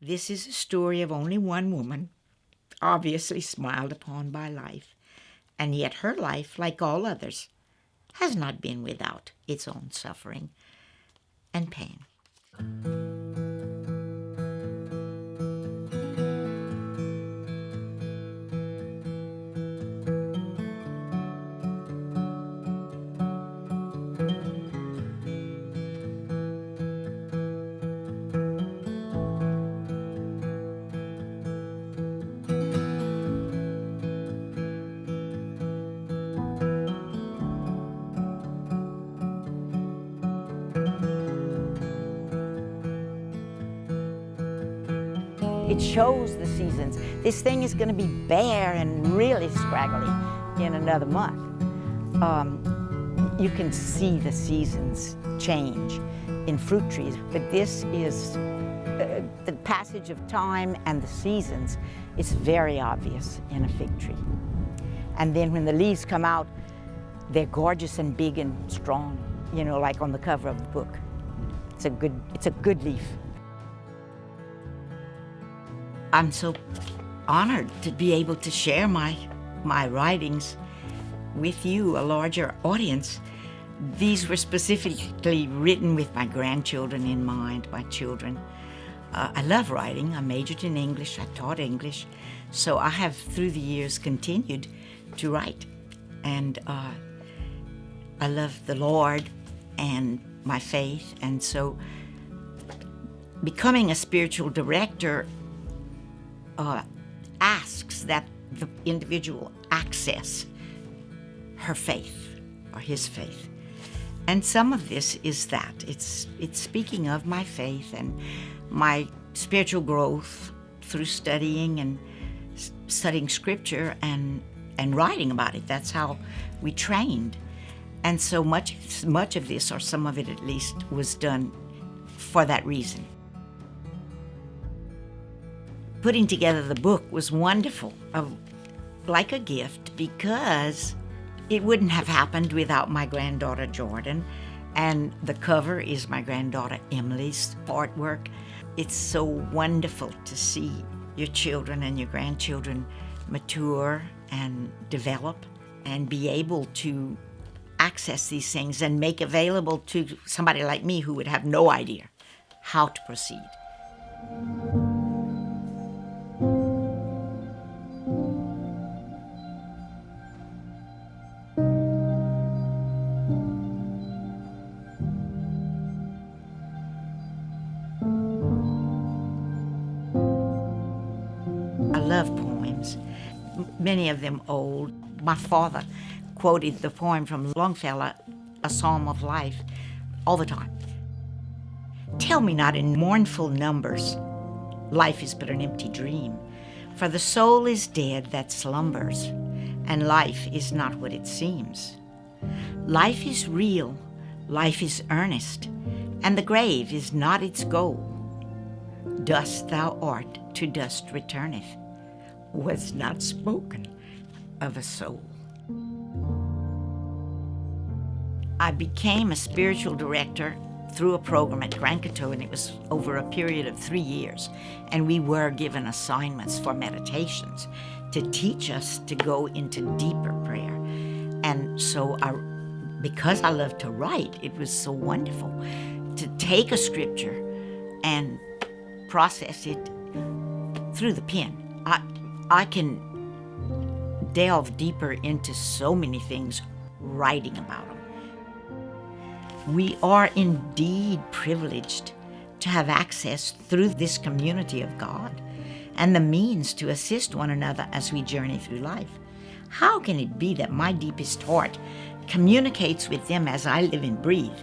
This is a story of only one woman, obviously smiled upon by life, and yet her life, like all others, has not been without its own suffering and pain. It shows the seasons. This thing is going to be bare and really scraggly in another month. You can see the seasons change in fruit trees, but this is the passage of time and the seasons. It's very obvious in a fig tree. And then when the leaves come out, they're gorgeous and big and strong, you know, like on the cover of the book. It's a good leaf. I'm so honored to be able to share my writings with you, a larger audience. These were specifically written with my grandchildren in mind, my children. I love writing. I majored in English. I taught English. So I have, through the years, continued to write. And I love the Lord and my faith. And so becoming a spiritual director asks that the individual access her faith or his faith. And some of this is that. It's speaking of my faith and my spiritual growth through studying and studying scripture and writing about it. That's how we trained. And so much of this, or some of it at least, was done for that reason. Putting together the book was wonderful, like a gift, because it wouldn't have happened without my granddaughter Jordan, and the cover is my granddaughter Emily's artwork. It's so wonderful to see your children and your grandchildren mature and develop and be able to access these things and make available to somebody like me who would have no idea how to proceed. I love poems, many of them old. My father quoted the poem from Longfellow, A Psalm of Life, all the time. Tell me not in mournful numbers, life is but an empty dream, for the soul is dead that slumbers, and life is not what it seems. Life is real, life is earnest, and the grave is not its goal. Dust thou art, to dust returneth, was not spoken of a soul. I became a spiritual director through a program at Grand Coteau, and it was over a period of 3 years. And we were given assignments for meditations to teach us to go into deeper prayer. And so because I love to write, it was so wonderful to take a scripture and process it through the pen. I can delve deeper into so many things writing about them. We are indeed privileged to have access through this community of God and the means to assist one another as we journey through life. How can it be that my deepest heart communicates with them as I live and breathe,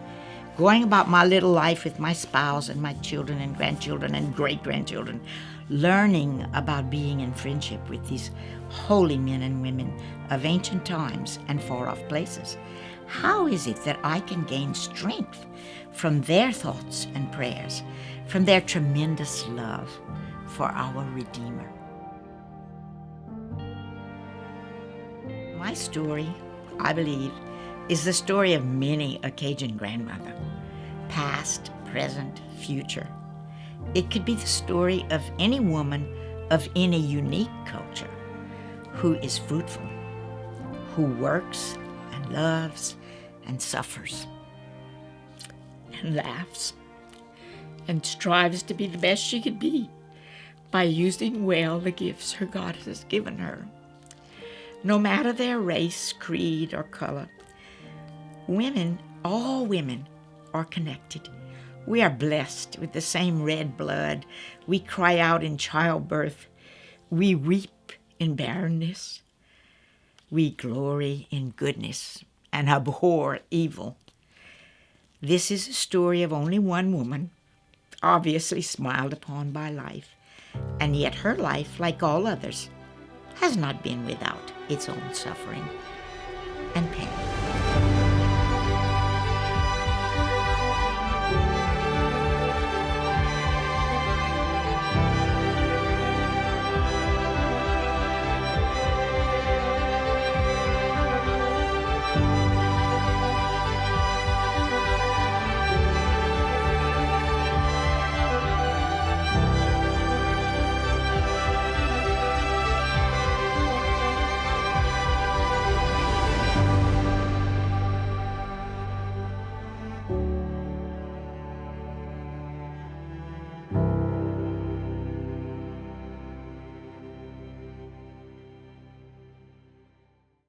going about my little life with my spouse and my children and grandchildren and great-grandchildren, learning about being in friendship with these holy men and women of ancient times and far-off places? How is it that I can gain strength from their thoughts and prayers, from their tremendous love for our Redeemer? My story, I believe, is the story of many a Cajun grandmother, past, present, future. It could be the story of any woman of any unique culture who is fruitful, who works and loves and suffers and laughs and strives to be the best she could be by using well the gifts her God has given her. No matter their race, creed, or color, women, all women, are connected. We are blessed with the same red blood. We cry out in childbirth. We weep in barrenness. We glory in goodness and abhor evil. This is a story of only one woman, obviously smiled upon by life, and yet her life, like all others, has not been without its own suffering and pain.